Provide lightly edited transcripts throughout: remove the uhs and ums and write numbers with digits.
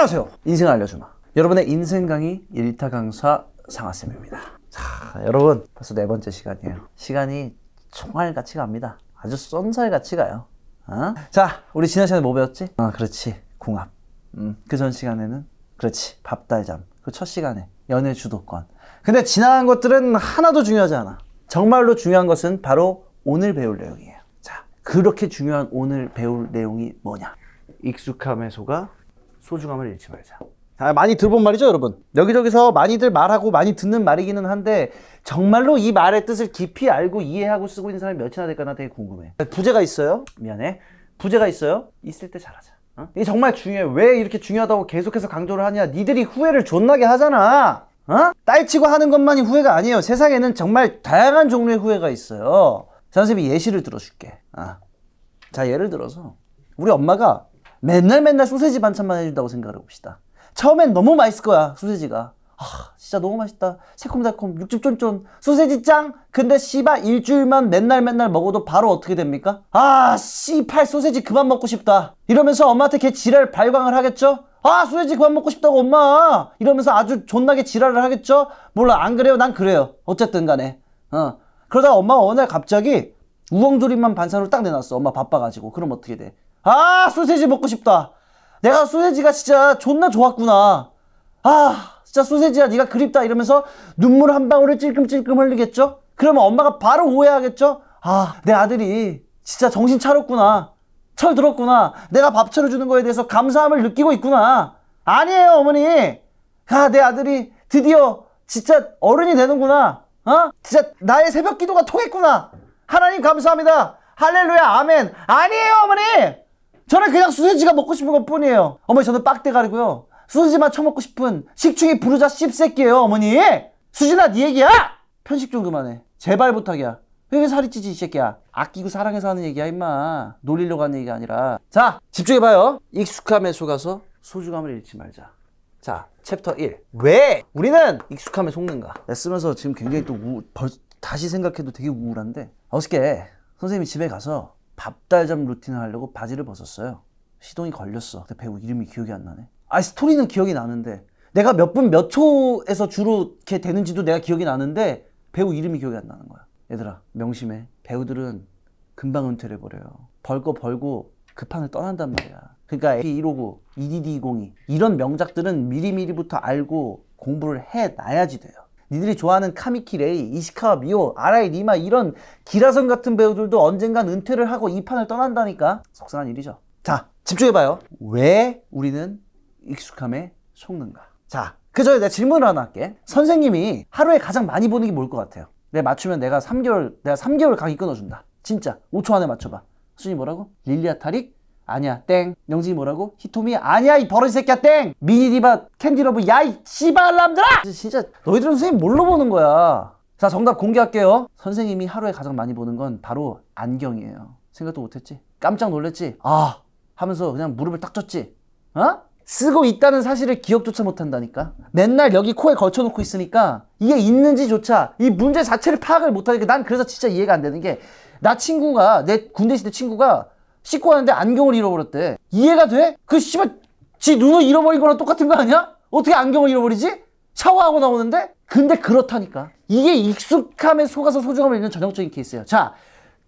안녕하세요. 인생 알려주마. 여러분의 인생 강의 1타 강사 상하쌤입니다. 자, 여러분 벌써 4번째 시간이에요. 시간이 총알같이 갑니다. 아주 쏜살같이 가요. 자, 우리 지난 시간에 뭐 배웠지? 그렇지, 궁합. 그 전 시간에는 그렇지, 밥달잠. 그 첫 시간에 연애 주도권. 근데 지나간 것들은 하나도 중요하지 않아. 정말로 중요한 것은 바로 오늘 배울 내용이에요. 자, 그렇게 중요한 오늘 배울 내용이 뭐냐? 익숙함에 속아 소중함을 잃지 말자. 자, 많이 들어본 말이죠, 여러분. 여기저기서 많이들 말하고 많이 듣는 말이기는 한데 정말로 이 말의 뜻을 깊이 알고 이해하고 쓰고 있는 사람이 몇이나 될까 나 되게 궁금해. 부재가 있어요? 미안해. 부재가 있어요? 있을 때 잘하자. 이게 정말 중요해. 왜 이렇게 중요하다고 계속해서 강조를 하냐? 니들이 후회를 존나게 하잖아. 딸치고 하는 것만이 후회가 아니에요. 세상에는 정말 다양한 종류의 후회가 있어요. 선생님이 예시를 들어줄게. 자, 예를 들어서 우리 엄마가 맨날 소세지 반찬만 해준다고 생각을 해봅시다. 처음엔 너무 맛있을 거야, 소세지가. 진짜 너무 맛있다. 새콤달콤, 육즙 쫀쫀, 소세지 짱! 근데 씨발 일주일만 맨날 먹어도 바로 어떻게 됩니까? 씨발 소세지 그만 먹고 싶다. 이러면서 엄마한테 걔 지랄 발광을 하겠죠? 소세지 그만 먹고 싶다고 엄마! 이러면서 아주 존나게 지랄을 하겠죠? 몰라, 안 그래요? 난 그래요. 어쨌든 간에. 그러다가 엄마가 어느 날 갑자기 우엉조림만 반찬으로 딱 내놨어. 엄마 바빠가지고. 그럼 어떻게 돼? 소세지 먹고 싶다. 내가 소세지가 진짜 존나 좋았구나. 진짜 소세지야 네가 그립다. 이러면서 눈물 한 방울을 찔끔찔끔 흘리겠죠? 그러면 엄마가 바로 오해하겠죠? 내 아들이 진짜 정신 차렸구나. 철 들었구나. 내가 밥 차려주는 거에 대해서 감사함을 느끼고 있구나. 아니에요, 어머니. 내 아들이 드디어 진짜 어른이 되는구나. 진짜 나의 새벽 기도가 통했구나. 하나님 감사합니다. 할렐루야, 아멘. 아니에요, 어머니. 저는 그냥 소세지가 먹고 싶은 것 뿐이에요. 어머니, 저는 빡대가리고요. 소세지만 처먹고 싶은 식충이 부르자 씹새끼예요, 어머니. 수진아, 네 얘기야? 편식 좀 그만해. 제발 부탁이야. 왜 살이 찌지, 이 새끼야. 아끼고 사랑해서 하는 얘기야, 임마. 놀리려고 하는 얘기가 아니라. 자, 집중해봐요. 익숙함에 속아서 소중함을 잃지 말자. 자, 챕터 1. 왜 우리는 익숙함에 속는가? 쓰면서 지금 굉장히 또 다시 생각해도 되게 우울한데, 어저께 선생님이 집에 가서 밥달잠 루틴을 하려고 바지를 벗었어요. 시동이 걸렸어. 근데 배우 이름이 기억이 안 나네. 스토리는 기억이 나는데 내가 몇 분 몇 초에서 주로 이렇게 되는지도 내가 기억이 나는데 배우 이름이 기억이 안 나는 거야. 얘들아, 명심해. 배우들은 금방 은퇴를 해버려요. 벌 거 벌고 그 판을 떠난단 말이야. 그러니까 AP159, EDD202 이런 명작들은 미리미리부터 알고 공부를 해놔야지 돼요. 니들이 좋아하는 카미키 레이, 이시카와 미오, 아라이 리마 이런 기라성 같은 배우들도 언젠간 은퇴를 하고 이 판을 떠난다니까. 속상한 일이죠. 자, 집중해봐요. 왜 우리는 익숙함에 속는가? 자, 그 전에 내가 질문을 하나 할게. 선생님이 하루에 가장 많이 보는 게 뭘 것 같아요? 내가 맞추면 내가 3개월 강의 끊어준다. 진짜 5초 안에 맞춰봐. 수진이 뭐라고? 릴리아 타릭? 아니야, 땡. 영진이 뭐라고? 히토미? 아니야, 이 버러지 새끼야, 땡. 미니디바, 캔디러브, 야, 이 씨발람들아! 진짜 너희들은 선생님 뭘로 보는 거야? 자, 정답 공개할게요. 선생님이 하루에 가장 많이 보는 건 바로 안경이에요. 생각도 못했지? 깜짝 놀랬지? 하면서 그냥 무릎을 딱 쳤지? 쓰고 있다는 사실을 기억조차 못한다니까. 맨날 여기 코에 걸쳐놓고 있으니까 이게 있는지조차 이 문제 자체를 파악을 못하니까. 난 그래서 진짜 이해가 안 되는 게, 내 군대 시대 친구가 씻고 왔는데 안경을 잃어버렸대. 이해가 돼? 그 씨발 지 눈을 잃어버린 거랑 똑같은 거 아니야? 어떻게 안경을 잃어버리지? 샤워하고 나오는데? 근데 그렇다니까. 이게 익숙함에 속아서 소중함을 잃는 전형적인 케이스예요. 자,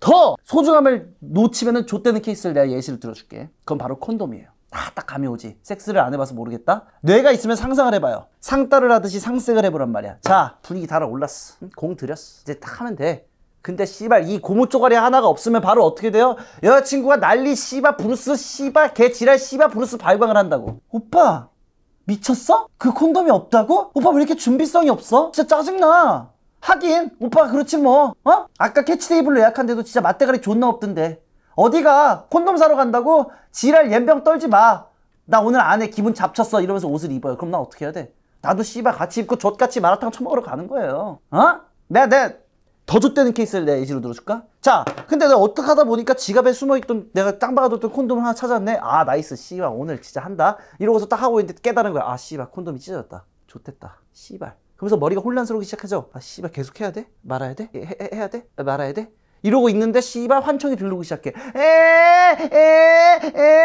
더 소중함을 놓치면은 좆되는 케이스를 내가 예시를 들어줄게. 그건 바로 콘돔이에요. 딱 감이 오지. 섹스를 안 해봐서 모르겠다? 뇌가 있으면 상상을 해봐요. 상따를 하듯이 상색을 해보란 말이야. 자, 분위기 달아올랐어. 공 들였어. 이제 딱 하면 돼. 근데 씨발 이 고무 쪼가리 하나가 없으면 바로 어떻게 돼요? 여자친구가 난리 씨발 브루스 씨발 개지랄 씨발 브루스 발광을 한다고. 오빠 미쳤어? 그 콘돔이 없다고? 오빠 왜 이렇게 준비성이 없어? 진짜 짜증나. 하긴 오빠가 그렇지 뭐. 아까 캐치테이블로 예약한데도 진짜 맛대가리 존나 없던데. 어디가 콘돔 사러 간다고? 지랄 옌병 떨지 마. 나 오늘 안에 기분 잡쳤어. 이러면서 옷을 입어요. 그럼 나 어떻게 해야 돼? 나도 씨발 같이 입고 젖같이 마라탕 처먹으러 가는 거예요. 내가 더 좆되는 케이스를 내가 예시로 들어줄까? 자, 근데 내가 어떻게 하다 보니까 지갑에 숨어있던 내가 짱 박아뒀던 콘돔을 하나 찾았네. 나이스. 씨발 오늘 진짜 한다. 이러고서 딱 하고 있는데 깨달은 거야. 씨발 콘돔이 찢어졌다. 좆됐다. 씨발. 그러면서 머리가 혼란스러우기 시작하죠. 씨발 계속 해야 돼? 말아야 돼? 해야 돼? 말아야 돼? 이러고 있는데 씨발 환청이 들리기 시작해.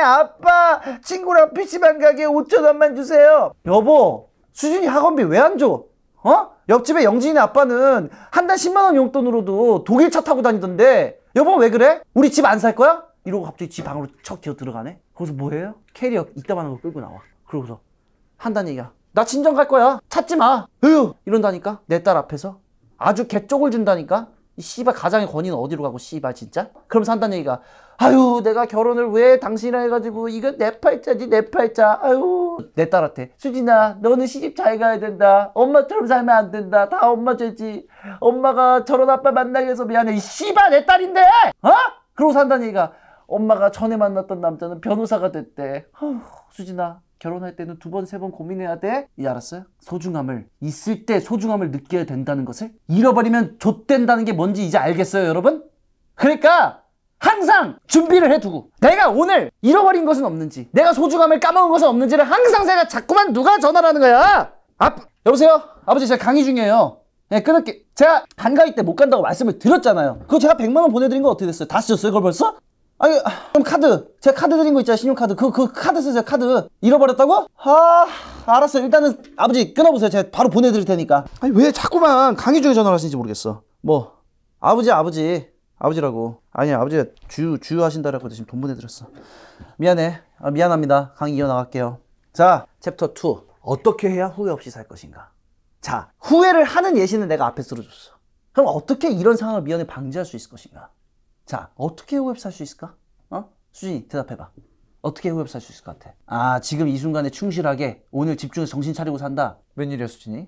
아빠 친구랑 PC방 가게 5,000원만 주세요. 여보 수진이 학원비 왜 안 줘? 옆집에 영진이네 아빠는 한 달 10만 원 용돈으로도 독일 차 타고 다니던데 여보 왜 그래? 우리 집 안 살 거야? 이러고 갑자기 집 방으로 척 기어 들어가네. 거기서 뭐해요? 캐리어 이따만한 거 끌고 나와. 그러고서 한다는 얘기야. 나 친정 갈 거야. 찾지 마. 으유 이런다니까. 내 딸 앞에서 아주 개쪽을 준다니까. 이 씨발 가장의 권위는 어디로 가고 씨발 진짜? 그러면서 한다는 얘기가 아유 내가 결혼을 왜 당신이랑 해가지고 이거 내 팔자지 내 팔자. 아유 내 딸한테 수진아 너는 시집 잘 가야 된다. 엄마처럼 살면 안 된다. 다 엄마 죄지. 엄마가 저런 아빠 만나게 해서 미안해. 이 씨발 내 딸인데 그러고 산다는 얘기가 엄마가 전에 만났던 남자는 변호사가 됐대. 수진아 결혼할 때는 2번, 3번 고민해야 돼? 이 알았어요? 소중함을 있을 때 소중함을 느껴야 된다는 것을 잃어버리면 좆된다는 게 뭔지 이제 알겠어요 여러분? 그러니까 항상 준비를 해두고 내가 오늘 잃어버린 것은 없는지 내가 소중함을 까먹은 것은 없는지를 항상 제가 자꾸만 누가 전화를 하는 거야. 여보세요? 아버지 제가 강의 중이에요. 네, 끊을게. 제가 한가위 때 못 간다고 말씀을 드렸잖아요. 그거 제가 100만 원 보내드린 거 어떻게 됐어요? 다 쓰셨어요 그걸 벌써? 아니 그럼 카드 제가 카드 드린 거 있잖아요. 신용카드 그 카드 쓰세요. 카드 잃어버렸다고? 알았어요. 일단은 아버지 끊어보세요. 제가 바로 보내드릴 테니까. 아니 왜 자꾸만 강의 중에 전화를 하시는지 모르겠어. 뭐 아버지라고. 아니 아버지가 주유 하신다라고 지금 돈 보내드렸어. 미안해. 미안합니다. 강의 이어나갈게요. 자 챕터 2 어떻게 해야 후회 없이 살 것인가. 자 후회를 하는 예시는 내가 앞에 들어줬어. 그럼 어떻게 이런 상황을 미연에 방지할 수 있을 것인가. 자 어떻게 후회 없이 살 수 있을까? 수진이 대답해봐. 어떻게 후회 없이 살 수 있을 것 같아? 지금 이 순간에 충실하게 오늘 집중해서 정신 차리고 산다. 웬일이야 수진이?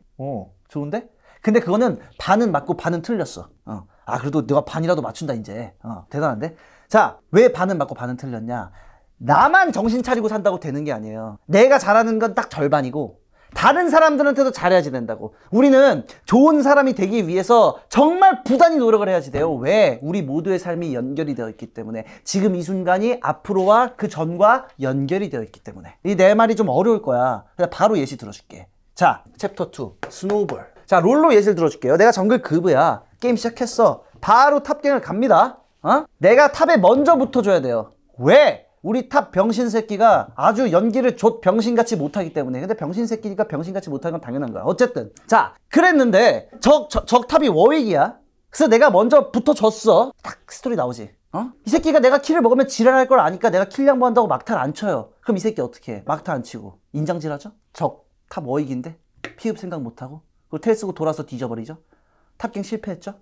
좋은데? 근데 그거는 반은 맞고 반은 틀렸어. 그래도 내가 반이라도 맞춘다 이제. 대단한데? 자 왜 반은 맞고 반은 틀렸냐. 나만 정신 차리고 산다고 되는 게 아니에요. 내가 잘하는 건 딱 절반이고 다른 사람들한테도 잘해야지 된다고. 우리는 좋은 사람이 되기 위해서 정말 부단히 노력을 해야지 돼요. 왜? 우리 모두의 삶이 연결이 되어 있기 때문에. 지금 이 순간이 앞으로와 그 전과 연결이 되어 있기 때문에. 이 내 말이 좀 어려울 거야. 그냥 바로 예시 들어줄게. 자 챕터 2 스노우볼. 자 롤로 예시를 들어줄게요. 내가 정글 급이야. 게임 시작했어. 바로 탑갱을 갑니다. 내가 탑에 먼저 붙어줘야 돼요. 왜? 우리 탑 병신 새끼가 아주 연기를 좆 병신같이 못하기 때문에. 근데 병신 새끼니까 병신같이 못하는 건 당연한 거야. 어쨌든 자 그랬는데 적 탑이 워윅이야. 그래서 내가 먼저 붙어줬어. 딱 스토리 나오지. 이 새끼가 내가 킬을 먹으면 지랄할 걸 아니까 내가 킬 양보한다고 막타를 안 쳐요. 그럼 이 새끼 어떻게 해? 막타 안 치고 인장질하죠? 적 탑 워윅인데 피흡 생각 못하고 그리고 텔 쓰고 돌아서 뒤져버리죠. 탑갱 실패했죠.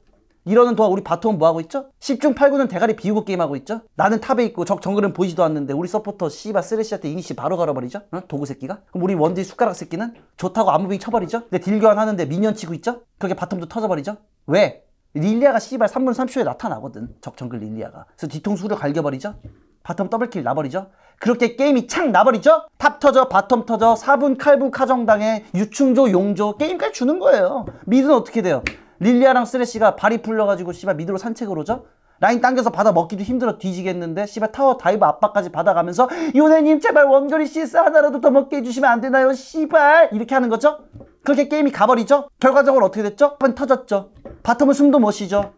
이러는 동안 우리 바텀은 뭐하고 있죠? 10중 8구는 대가리 비우고 게임하고 있죠? 나는 탑에 있고 적 정글은 보이지도 않는데 우리 서포터 씨바 쓰레쉬한테 이니시 바로 갈아버리죠? 도구 새끼가? 그럼 우리 원딜 숟가락 새끼는 좋다고 아무빙 쳐버리죠? 근데 딜 교환하는데 미니언 치고 있죠? 그렇게 바텀도 터져버리죠? 왜? 릴리아가 씨발 3분 30초에 나타나거든. 적 정글 릴리아가. 그래서 뒤통수를 갈겨버리죠? 바텀 더블킬 나버리죠? 그렇게 게임이 착 나버리죠? 탑 터져 바텀 터져 4분 칼부 카정당해 유충조 용조 게임까지 주는 거예요. 미드는 어떻게 돼요? 릴리아랑 쓰레쉬가 발이 풀려가지고 씨발 미드로 산책을 오죠? 라인 당겨서 받아 먹기도 힘들어 뒤지겠는데 씨발 타워 다이브 압박까지 받아가면서 요네님 제발 원거리 CS 하나라도 더 먹게 해주시면 안 되나요? 씨발 이렇게 하는 거죠? 그렇게 게임이 가버리죠? 결과적으로 어떻게 됐죠? 한 번 터졌죠? 바텀은 숨도 못 쉬죠?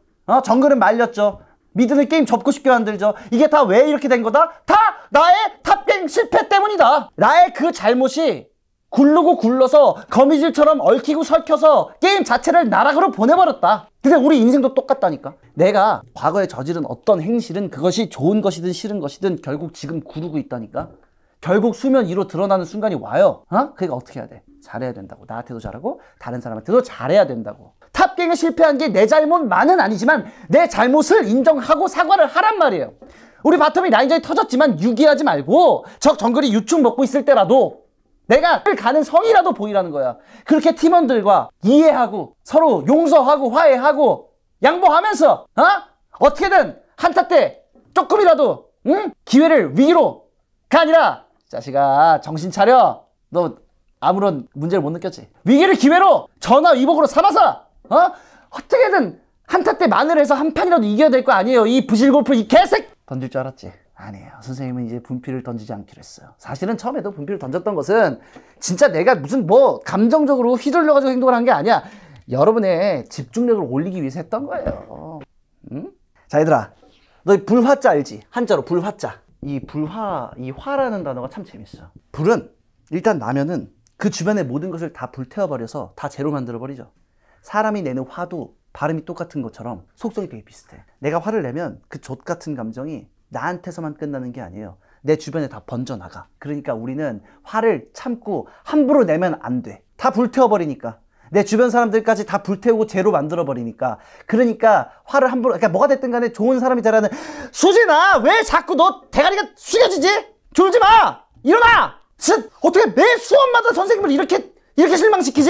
정글은 말렸죠? 미드는 게임 접고 싶게 만들죠? 이게 다 왜 이렇게 된 거다? 다 나의 탑갱 실패 때문이다. 나의 그 잘못이 굴르고 굴러서 거미줄처럼 얽히고 설켜서 게임 자체를 나락으로 보내버렸다. 근데 우리 인생도 똑같다니까. 내가 과거에 저지른 어떤 행실은 그것이 좋은 것이든 싫은 것이든 결국 지금 구르고 있다니까. 결국 수면 위로 드러나는 순간이 와요. 그러니까 어떻게 해야 돼? 잘해야 된다고. 나한테도 잘하고 다른 사람한테도 잘해야 된다고. 탑갱에 실패한 게 내 잘못만은 아니지만 내 잘못을 인정하고 사과를 하란 말이에요. 우리 바텀이 라인전이 터졌지만 유기하지 말고 적 정글이 유충 먹고 있을 때라도 내가 가는 성이라도 보이라는 거야. 그렇게 팀원들과 이해하고 서로 용서하고 화해하고 양보하면서 어떻게든 한타 때 조금이라도 기회를 위기로가 아니라 자식아 정신 차려. 너 아무런 문제를 못 느꼈지? 위기를 기회로 전화 위복으로 삼아서 어떻게든 한타 때 마늘해서 한 판이라도 이겨야 될 거 아니에요. 이 부실골프 이 개새끼. 던질 줄 알았지? 아니에요. 선생님은 이제 분필을 던지지 않기로 했어요. 사실은 처음에도 분필을 던졌던 것은 진짜 내가 무슨 뭐 감정적으로 휘둘려가지고 행동을 한 게 아니야. 여러분의 집중력을 올리기 위해서 했던 거예요. 자, 얘들아, 너 불화자 알지? 한자로 불화자. 이 화라는 단어가 참 재밌어. 불은 일단 나면은 그 주변의 모든 것을 다 불태워버려서 다 제로 만들어버리죠. 사람이 내는 화도 발음이 똑같은 것처럼 속성이 되게 비슷해. 내가 화를 내면 그 돛 같은 감정이 나한테서만 끝나는 게 아니에요. 내 주변에 다 번져나가. 그러니까 우리는 화를 참고 함부로 내면 안 돼. 다 불태워버리니까. 내 주변 사람들까지 다 불태우고 죄로 만들어버리니까. 그러니까 화를 함부로, 그러니까 뭐가 됐든 간에 좋은 사람이 되라는, 수진아! 왜 자꾸 너 대가리가 숙여지지? 졸지 마! 일어나! 진짜 어떻게 매 수업마다 선생님을 이렇게 실망시키지?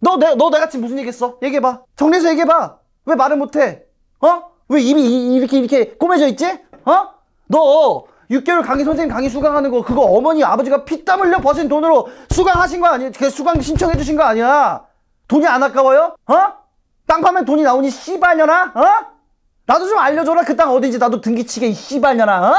너 내같이 무슨 얘기했어? 얘기해봐. 정리해서 얘기해봐. 왜 말을 못해? 왜 입이 이렇게 꼬매져 있지? 너 6개월 선생님 강의 수강하는 거 그거 어머니 아버지가 피땀 흘려 버신 돈으로 수강하신 거 아니야? 그 수강 신청해 주신 거 아니야? 돈이 안 아까워요? 땅 파면 돈이 나오니 씨발년아? 나도 좀 알려줘라. 그 땅 어딘지 나도 등기치게 이 씨발년아.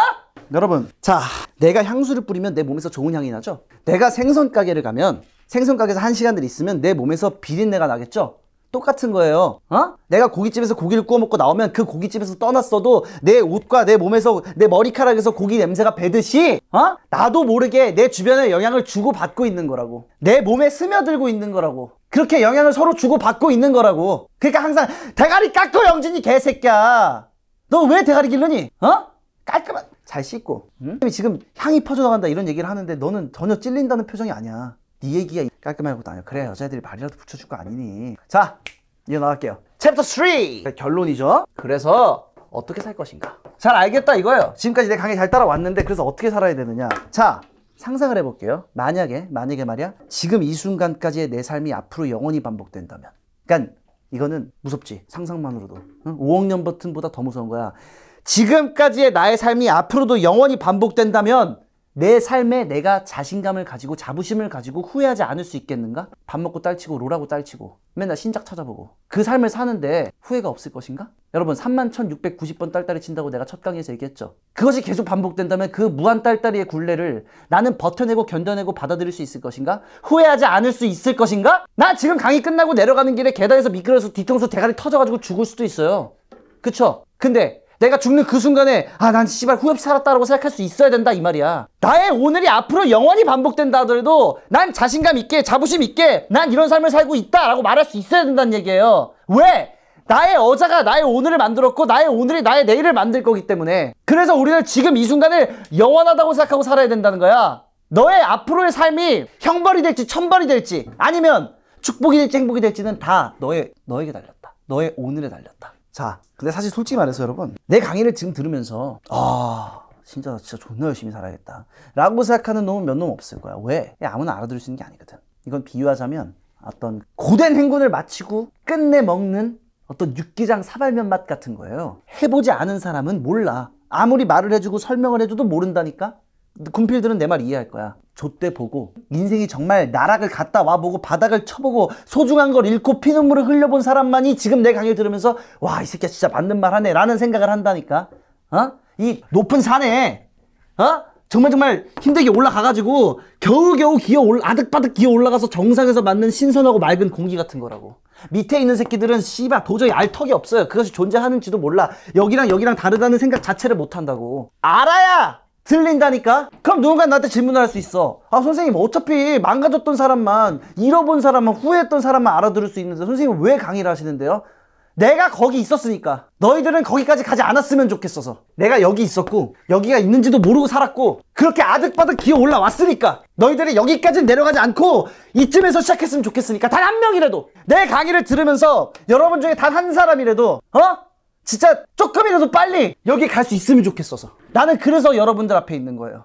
여러분, 자, 내가 향수를 뿌리면 내 몸에서 좋은 향이 나죠? 내가 생선 가게를 가면 생선 가게에서 1시간을 있으면 내 몸에서 비린내가 나겠죠? 똑같은 거예요. 내가 고깃집에서 고기를 구워 먹고 나오면 그 고깃집에서 떠났어도 내 옷과 내 몸에서 내 머리카락에서 고기 냄새가 배듯이 나도 모르게 내 주변에 영향을 주고받고 있는 거라고. 내 몸에 스며들고 있는 거라고. 그렇게 영향을 서로 주고받고 있는 거라고. 그러니까 항상 대가리 깎고 영진이 개새끼야. 너 왜 대가리 기르니? 깔끔한 잘 씻고 지금 향이 퍼져나간다 이런 얘기를 하는데 너는 전혀 찔린다는 표정이 아니야. 네 얘기가 깔끔한 것도 아니야. 그래, 여자애들이 말이라도 붙여줄 거 아니니. 자, 이어 나갈게요. 챕터 3 결론이죠. 그래서 어떻게 살 것인가. 잘 알겠다 이거예요. 지금까지 내 강의 잘 따라왔는데 그래서 어떻게 살아야 되느냐. 자, 상상을 해볼게요. 만약에 말이야, 지금 이 순간까지의 내 삶이 앞으로 영원히 반복된다면. 그러니까 이거는 무섭지. 상상만으로도 5억 년 버튼보다 더 무서운 거야. 지금까지의 나의 삶이 앞으로도 영원히 반복된다면 내 삶에 내가 자신감을 가지고 자부심을 가지고 후회하지 않을 수 있겠는가? 밥 먹고 딸치고 롤하고 딸치고 맨날 신작 찾아보고 그 삶을 사는데 후회가 없을 것인가? 여러분 31,690번 딸딸이 친다고 내가 첫 강의에서 얘기했죠. 그것이 계속 반복된다면 그 무한 딸딸이의 굴레를 나는 버텨내고 견뎌내고 받아들일 수 있을 것인가? 후회하지 않을 수 있을 것인가? 나 지금 강의 끝나고 내려가는 길에 계단에서 미끄러져서 뒤통수 대가리 터져가지고 죽을 수도 있어요. 그쵸? 근데 내가 죽는 그 순간에 난 씨발 후회 없이 살았다라고 생각할 수 있어야 된다 이 말이야. 나의 오늘이 앞으로 영원히 반복된다 하더라도 난 자신감 있게 자부심 있게 난 이런 삶을 살고 있다라고 말할 수 있어야 된다는 얘기예요. 왜? 나의 어제가 나의 오늘을 만들었고 나의 오늘이 나의 내일을 만들 거기 때문에. 그래서 우리는 지금 이 순간을 영원하다고 생각하고 살아야 된다는 거야. 너의 앞으로의 삶이 형벌이 될지 천벌이 될지 아니면 축복이 될지 행복이 될지는 다 너에게 달렸다. 너의 오늘에 달렸다. 자, 근데 사실 솔직히 말해서 여러분, 내 강의를 지금 들으면서 진짜 존나 열심히 살아야겠다 라고 생각하는 놈은 몇 놈 없을 거야. 왜? 아무나 알아들을 수 있는 게 아니거든. 이건 비유하자면 어떤 고된 행군을 마치고 끝내 먹는 어떤 육개장 사발면 맛 같은 거예요. 해보지 않은 사람은 몰라. 아무리 말을 해주고 설명을 해줘도 모른다니까. 군필들은 내 말 이해할 거야. 좆대 보고 인생이 정말 나락을 갔다 와보고 바닥을 쳐보고 소중한 걸 잃고 피눈물을 흘려본 사람만이 지금 내 강의를 들으면서 와, 이 새끼야 진짜 맞는 말 하네 라는 생각을 한다니까. 이 높은 산에 정말 힘들게 올라가가지고 겨우겨우 아득바득 기어 올라가서 정상에서 맞는 신선하고 맑은 공기 같은 거라고. 밑에 있는 새끼들은 씨발 도저히 알 턱이 없어요. 그것이 존재하는지도 몰라. 여기랑 다르다는 생각 자체를 못한다고. 알아야 들린다니까? 그럼 누군가 나한테 질문을 할 수 있어. 선생님 어차피 망가졌던 사람만, 잃어본 사람만, 후회했던 사람만 알아들을 수 있는데 선생님 왜 강의를 하시는데요? 내가 거기 있었으니까. 너희들은 거기까지 가지 않았으면 좋겠어서. 내가 여기 있었고 여기가 있는지도 모르고 살았고 그렇게 아득바득 기어 올라왔으니까. 너희들이 여기까지는 내려가지 않고 이쯤에서 시작했으면 좋겠으니까. 단 한 명이라도 내 강의를 들으면서 여러분 중에 단 한 사람이라도 진짜 조금이라도 빨리 여기 갈 수 있으면 좋겠어서. 나는 그래서 여러분들 앞에 있는 거예요.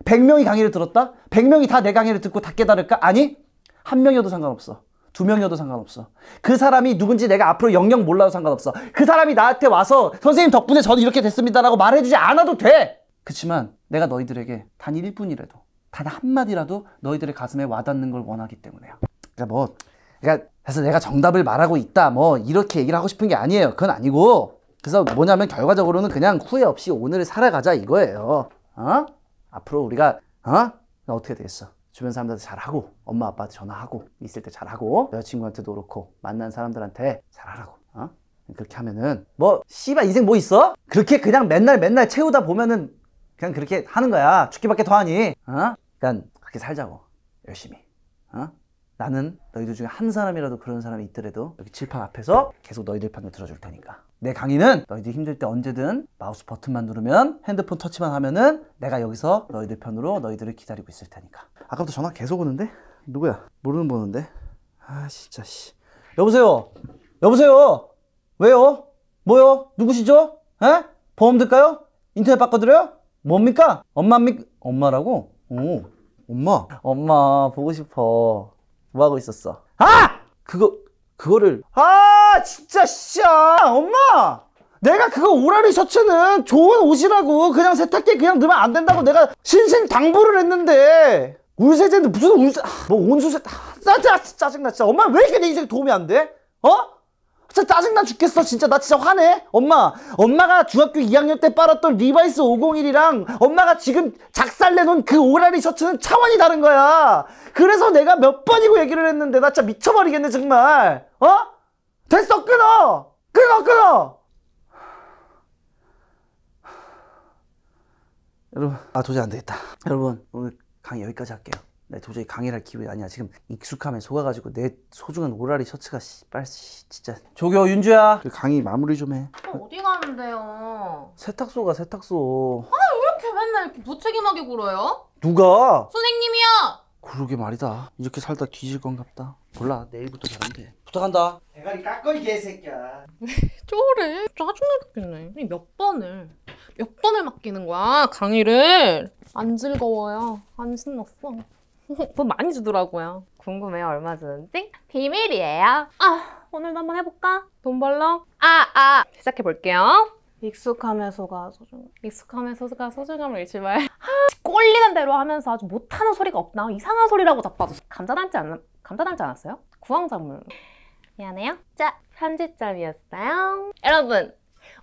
100명이 강의를 들었다? 100명이 다 내 강의를 듣고 다 깨달을까? 아니, 한 명이어도 상관없어. 2명이어도 상관없어. 그 사람이 누군지 내가 앞으로 영영 몰라도 상관없어. 그 사람이 나한테 와서 선생님 덕분에 저는 이렇게 됐습니다 라고 말해주지 않아도 돼. 그치만 내가 너희들에게 단 1분이라도 단 한마디라도 너희들의 가슴에 와닿는 걸 원하기 때문에요. 그러니까 그래서 내가 정답을 말하고 있다 이렇게 얘기를 하고 싶은 게 아니에요. 그건 아니고, 그래서 뭐냐면 결과적으로는 그냥 후회 없이 오늘을 살아가자 이거예요. 앞으로 우리가 어떻게 되겠어? 주변 사람들한테 잘하고, 엄마 아빠한테 전화하고, 있을 때 잘하고, 여자친구한테도 그렇고, 만난 사람들한테 잘하라고. 그렇게 하면은 뭐 씨발 인생 뭐 있어? 그렇게 그냥 맨날 채우다 보면은 그냥 그렇게 하는 거야. 죽기밖에 더하니. 그러니까 그렇게 살자고. 열심히. 나는 너희들 중에 한 사람이라도 그런 사람이 있더라도 여기 칠판 앞에서 계속 너희들 편을 들어줄 테니까. 내 강의는 너희들 힘들 때 언제든 마우스 버튼만 누르면, 핸드폰 터치만 하면은 내가 여기서 너희들 편으로 너희들을 기다리고 있을 테니까. 아까부터 전화 계속 오는데? 누구야? 모르는 번호인데? 아 진짜 씨. 여보세요? 여보세요? 왜요? 뭐요? 누구시죠? 에? 보험 들까요? 인터넷 바꿔드려요? 뭡니까? 엄마라고? 오, 엄마 보고 싶어. 뭐 하고 있었어? 그거를 진짜 씨야. 엄마, 내가 그거 오라리 셔츠는 좋은 옷이라고 그냥 세탁기에 그냥 넣으면 안 된다고 내가 신신당부를 했는데, 울세제인데 무슨 뭐 온수세. 짜증나 진짜. 엄마 왜 이렇게 내 인생 도움이 안 돼? 진짜 짜증나 죽겠어. 진짜 나 진짜 화내. 엄마가 중학교 2학년 때 빨았던 리바이스 501이랑 엄마가 지금 작살내놓은 그 오라리 셔츠는 차원이 다른 거야. 그래서 내가 몇 번이고 얘기를 했는데 나 진짜 미쳐버리겠네 정말. 됐어, 끊어. 여러분, 도저히 안 되겠다. 여러분, 오늘 강의 여기까지 할게요. 나 도저히 강의를 할 기분이 아니야. 지금 익숙함에 속아가지고 내 소중한 오라리 셔츠가 진짜. 조교 윤주야, 그 강의 마무리 좀 해. 어디 가는데요? 세탁소 가, 세탁소. 왜 이렇게 맨날 이렇게 무책임하게 굴어요? 누가? 선생님이요! 그러게 말이다. 이렇게 살다 뒤질 건갑다. 몰라, 내일부터 잘하면 돼. 부탁한다. 대가리 깎어 이 개새끼야. 쪼래. 짜증나 죽겠네. 몇 번을 맡기는 거야, 강의를. 안 즐거워요. 안 신났어. 돈 많이 주더라고요. 궁금해요, 얼마 주는지? 비밀이에요. 오늘도 한번 해볼까? 돈 벌러? 시작해볼게요. 익숙함에서가 소중함을 잃지 말. 꼴리는 대로 하면서 아주 못하는 소리가 없나? 이상한 소리라고 자빠져. 감자 닮지 않았어요? 구황작물. 미안해요. 자, 편집점이었어요. 여러분,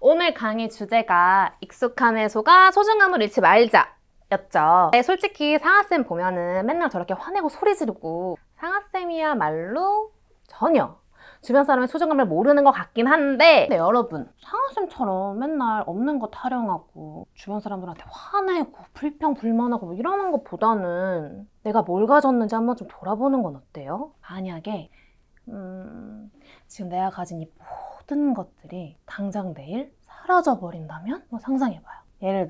오늘 강의 주제가 익숙함에 속아 소중함을 잃지 말자 였죠. 솔직히 상아쌤 보면은 맨날 저렇게 화내고 소리 지르고, 상아쌤이야말로 전혀 주변 사람의 소중함을 모르는 것 같긴 한데, 근데 여러분, 상아쌤처럼 맨날 없는 거 타령하고 주변 사람들한테 화내고 불평불만하고 뭐 이러는 것보다는 내가 뭘 가졌는지 한번 좀 돌아보는 건 어때요? 만약에 지금 내가 가진 이 모든 것들이 당장 내일 사라져버린다면? 상상해봐요. 예를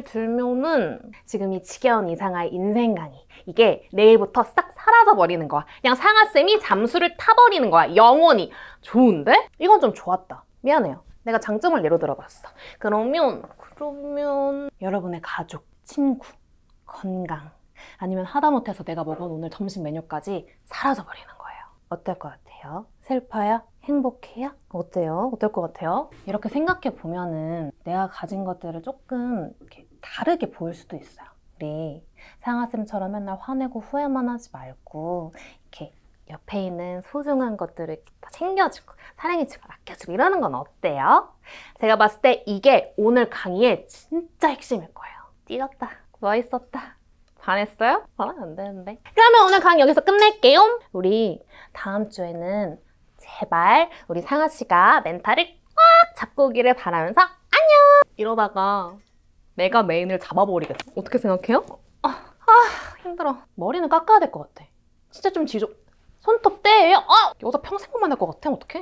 들면은 지금 이 지겨운 이상한 인생 강의, 이게 내일부터 싹 사라져버리는 거야. 그냥 상아쌤이 잠수를 타버리는 거야. 영원히. 좋은데? 이건 좀 좋았다. 미안해요. 내가 장점을 예로 들어봤어. 그러면 여러분의 가족, 친구, 건강, 아니면 하다못해서 내가 먹은 오늘 점심 메뉴까지 사라져버리는 거예요. 어떨 것 같아요? 슬퍼요? 행복해요? 어때요? 어떨 것 같아요? 이렇게 생각해 보면은 내가 가진 것들을 조금 이렇게 다르게 보일 수도 있어요. 우리 상아쌤처럼 맨날 화내고 후회만 하지 말고 이렇게 옆에 있는 소중한 것들을 다 챙겨주고 사랑해주고 아껴주고 이러는 건 어때요? 제가 봤을 때 이게 오늘 강의의 진짜 핵심일 거예요. 찢었다. 멋있었다. 반했어요? 반하면 안 되는데. 그러면 오늘 강의 여기서 끝낼게요. 우리 다음 주에는 제발 우리 상아씨가 멘탈을 꽉 잡고 오기를 바라면서 안녕! 이러다가 내가 메인을 잡아버리겠어. 어떻게 생각해요? 힘들어. 머리는 깎아야 될 것 같아. 진짜 좀 손톱 떼요. 여자 평생 못 만날 것 같아. 어떡해?